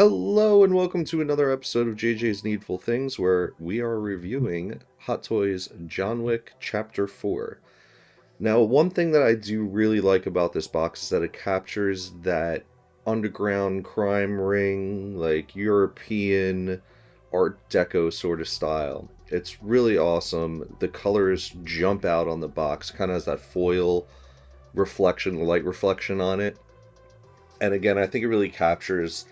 Hello and welcome to another episode of JJ's Needful Things, where we are reviewing Hot Toys John Wick Chapter 4. Now, one thing that I do really like about this box is that it captures that underground crime ring, like European Art Deco sort of style. It's really awesome. The colors jump out on the box, kind of has that foil reflection, light reflection on it. And again, I think it really captures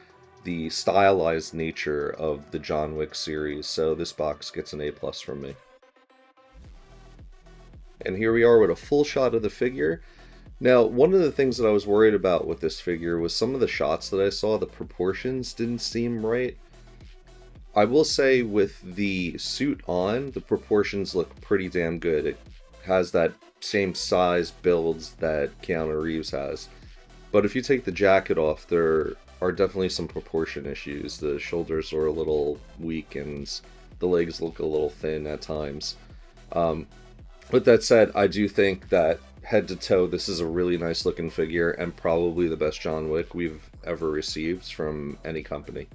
the stylized nature of the John Wick series, so this box gets an A+ from me. And here we are with a full shot of the figure. Now, one of the things that I was worried about with this figure was some of the shots that I saw, the proportions didn't seem right. I will say with the suit on, the proportions look pretty damn good. It has that same size builds that Keanu Reeves has. But if you take the jacket off, there are definitely some proportion issues. The shoulders are a little weak and the legs look a little thin at times. With that said, I do think that head to toe, this is a really nice looking figure and probably the best John Wick we've ever received from any company.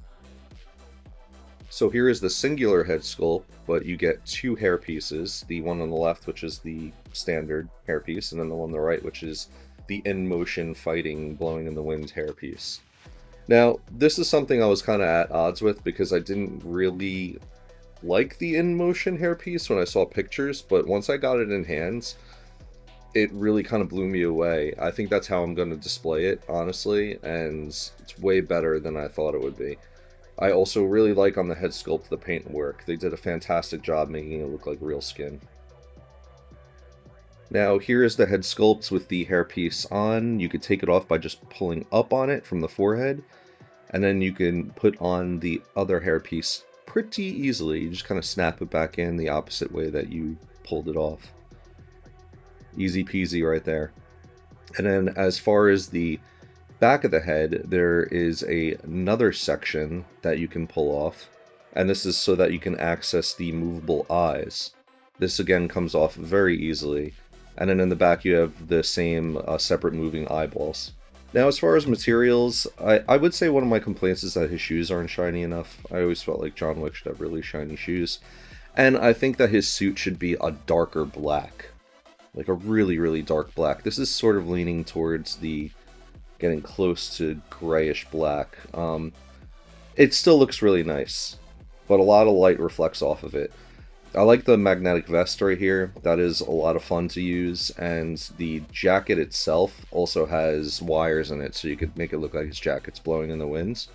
So here is the singular head sculpt, but you get two hair pieces. The one on the left, which is the standard hairpiece, and then the one on the right, which is the in-motion fighting, blowing in the wind hairpiece. Now, this is something I was kind of at odds with because I didn't really like the in-motion hairpiece when I saw pictures, but once I got it in hands, it really kind of blew me away. I think that's how I'm going to display it, honestly, and it's way better than I thought it would be. I also really like on the head sculpt the paint work. They did a fantastic job making it look like real skin. Now here is the head sculpt with the hairpiece on. You could take it off by just pulling up on it from the forehead, and then you can put on the other hairpiece pretty easily. You just kind of snap it back in the opposite way that you pulled it off. Easy peasy right there. And then as far as the back of the head, there is another section that you can pull off, and this is so that you can access the movable eyes. This again comes off very easily. And then in the back you have the same separate moving eyeballs. Now as far as materials, I would say one of my complaints is that his shoes aren't shiny enough. I always felt like John Wick should have really shiny shoes. And I think that his suit should be a darker black. Like a really, really dark black. This is sort of leaning towards the getting close to grayish black. It still looks really nice, but a lot of light reflects off of it. I like the magnetic vest right here. That is a lot of fun to use, and the jacket itself also has wires in it, so you could make it look like his jacket's blowing in the winds.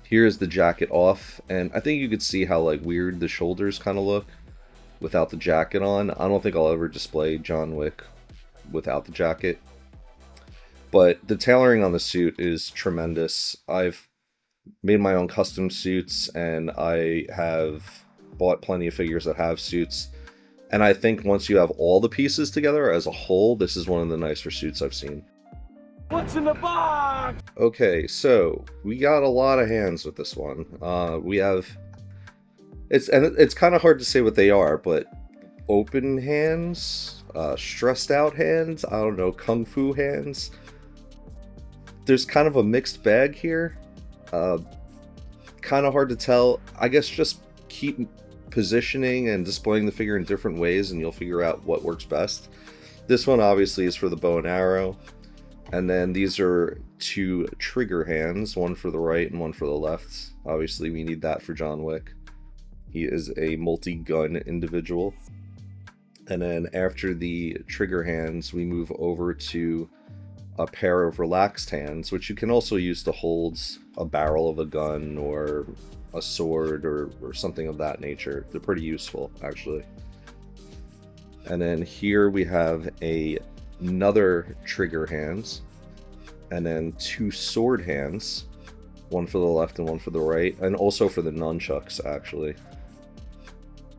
Here's the jacket off, and I think you could see how like weird the shoulders kind of look without the jacket on. I don't think I'll ever display John Wick without the jacket. But the tailoring on the suit is tremendous. I've made my own custom suits, and I have bought plenty of figures that have suits, and I think once you have all the pieces together as a whole, this is one of the nicer suits I've seen. What's in the box? Okay, so we got a lot of hands with this one. We have it's kind of hard to say what they are, but open hands, stressed out hands, I don't know, kung fu hands. There's kind of a mixed bag here. Kind of hard to tell. I guess just keep positioning and displaying the figure in different ways and you'll figure out what works best. This one obviously is for the bow and arrow, and then these are two trigger hands, one for the right and one for the left. Obviously we need that for John Wick. He is a multi-gun individual. And then after the trigger hands we move over to a pair of relaxed hands, which you can also use to hold a barrel of a gun or a sword or something of that nature. They're pretty useful, actually. And then here we have another trigger hands, and then two sword hands, one for the left and one for the right, and also for the nunchucks, actually.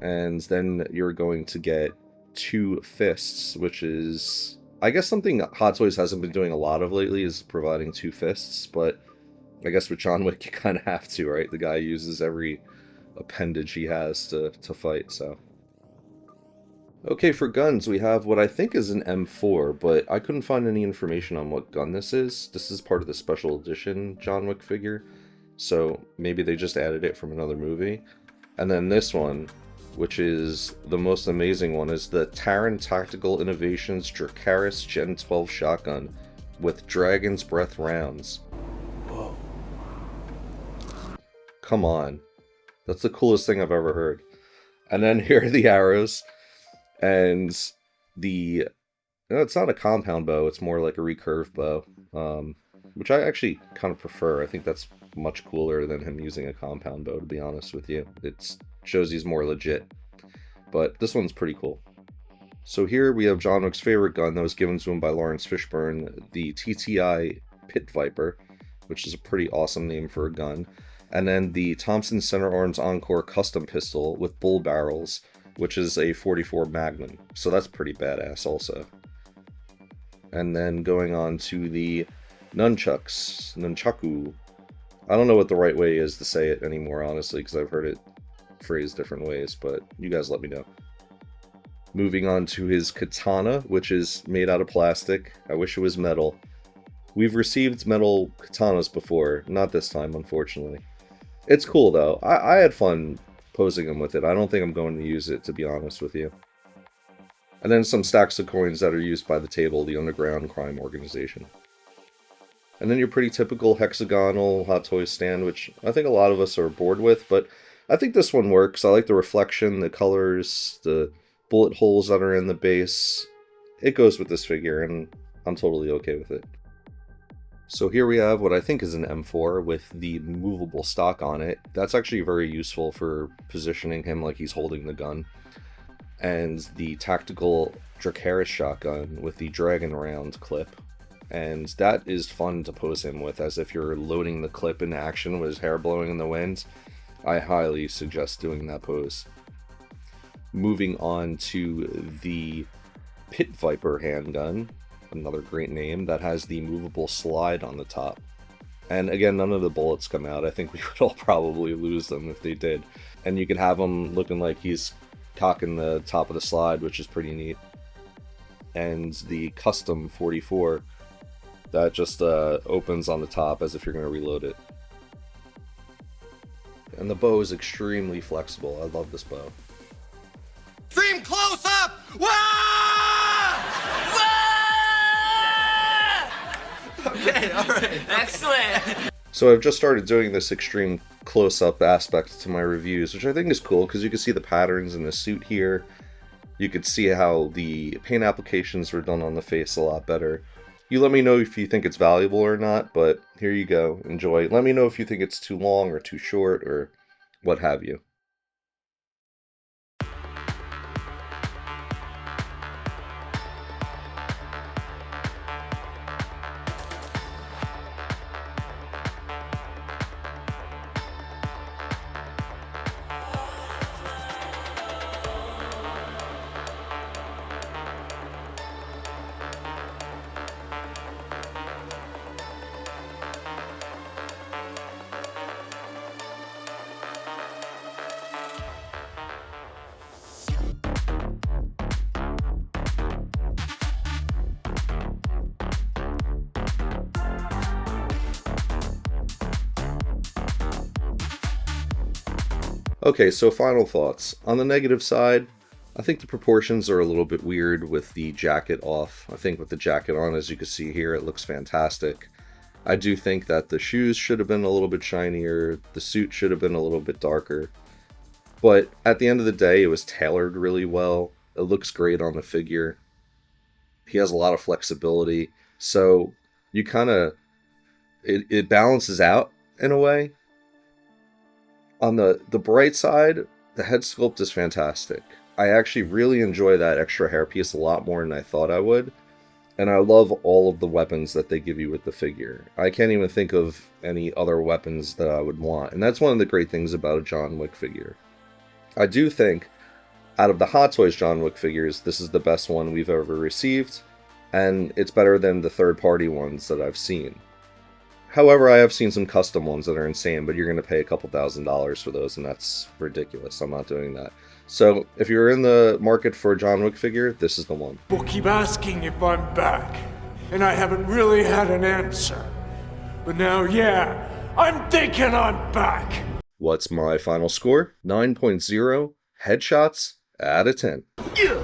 And then you're going to get two fists, which is, I guess, something Hot Toys hasn't been doing a lot of lately, is providing two fists, but I guess with John Wick you kind of have to, right? The guy uses every appendage he has to fight, so. Okay, for guns, we have what I think is an M4, but I couldn't find any information on what gun this is. This is part of the special edition John Wick figure. So maybe they just added it from another movie. And then this one, which is the most amazing one, is the Taran Tactical Innovations Dracaris Gen 12 shotgun with Dragon's Breath rounds. Whoa. Come on. That's the coolest thing I've ever heard. And then here are the arrows. And the... No, it's not a compound bow, it's more like a recurve bow. Which I actually kind of prefer. I think that's much cooler than him using a compound bow, to be honest with you. It shows he's more legit. But this one's pretty cool. So here we have John Wick's favorite gun that was given to him by Lawrence Fishburne, the TTI Pit Viper, which is a pretty awesome name for a gun. And then the Thompson Center Arms Encore custom pistol with bull barrels, which is a 44 Magnum. So that's pretty badass also. And then going on to the nunchaku. I don't know what the right way is to say it anymore, honestly, because I've heard it phrased different ways, but you guys let me know. Moving on to his katana, which is made out of plastic. I wish it was metal. We've received metal katanas before, not this time, unfortunately. It's cool, though. I had fun posing them with it. I don't think I'm going to use it, to be honest with you. And then some stacks of coins that are used by the Table, the underground crime organization. And then your pretty typical hexagonal Hot Toys stand, which I think a lot of us are bored with, but I think this one works. I like the reflection, the colors, the bullet holes that are in the base. It goes with this figure, and I'm totally okay with it. So here we have what I think is an M4 with the movable stock on it. That's actually very useful for positioning him like he's holding the gun. And the tactical Dracaris shotgun with the dragon round clip. And that is fun to pose him with, as if you're loading the clip into action with his hair blowing in the wind. I highly suggest doing that pose. Moving on to the Pit Viper handgun, another great name, that has the movable slide on the top. And again, none of the bullets come out. I think we would all probably lose them if they did. And you can have him looking like he's cocking the top of the slide, which is pretty neat. And the custom 44 that just opens on the top as if you're going to reload it. And the bow is extremely flexible. I love this bow. Stream close up! Wah! Wah! Okay, alright. Excellent! So I've just started doing this extreme close-up aspect to my reviews, which I think is cool because you can see the patterns in the suit here. You could see how the paint applications were done on the face a lot better. You let me know if you think it's valuable or not, but here you go. Enjoy. Let me know if you think it's too long or too short or what have you. Okay, so final thoughts. On the negative side, I think the proportions are a little bit weird with the jacket off. I think with the jacket on, as you can see here, it looks fantastic. I do think that the shoes should have been a little bit shinier, the suit should have been a little bit darker. But at the end of the day, it was tailored really well. It looks great on the figure. He has a lot of flexibility, so you kind of... It balances out in a way. On the bright side, the head sculpt is fantastic. I actually really enjoy that extra hairpiece a lot more than I thought I would. And I love all of the weapons that they give you with the figure. I can't even think of any other weapons that I would want. And that's one of the great things about a John Wick figure. I do think, out of the Hot Toys John Wick figures, this is the best one we've ever received. And it's better than the third-party ones that I've seen. However, I have seen some custom ones that are insane, but you're going to pay a couple $1,000s for those, and that's ridiculous. I'm not doing that. So, if you're in the market for a John Wick figure, this is the one. People keep asking if I'm back, and I haven't really had an answer. But now, yeah, I'm thinking I'm back. What's my final score? 9.0 headshots out of 10. Yeah.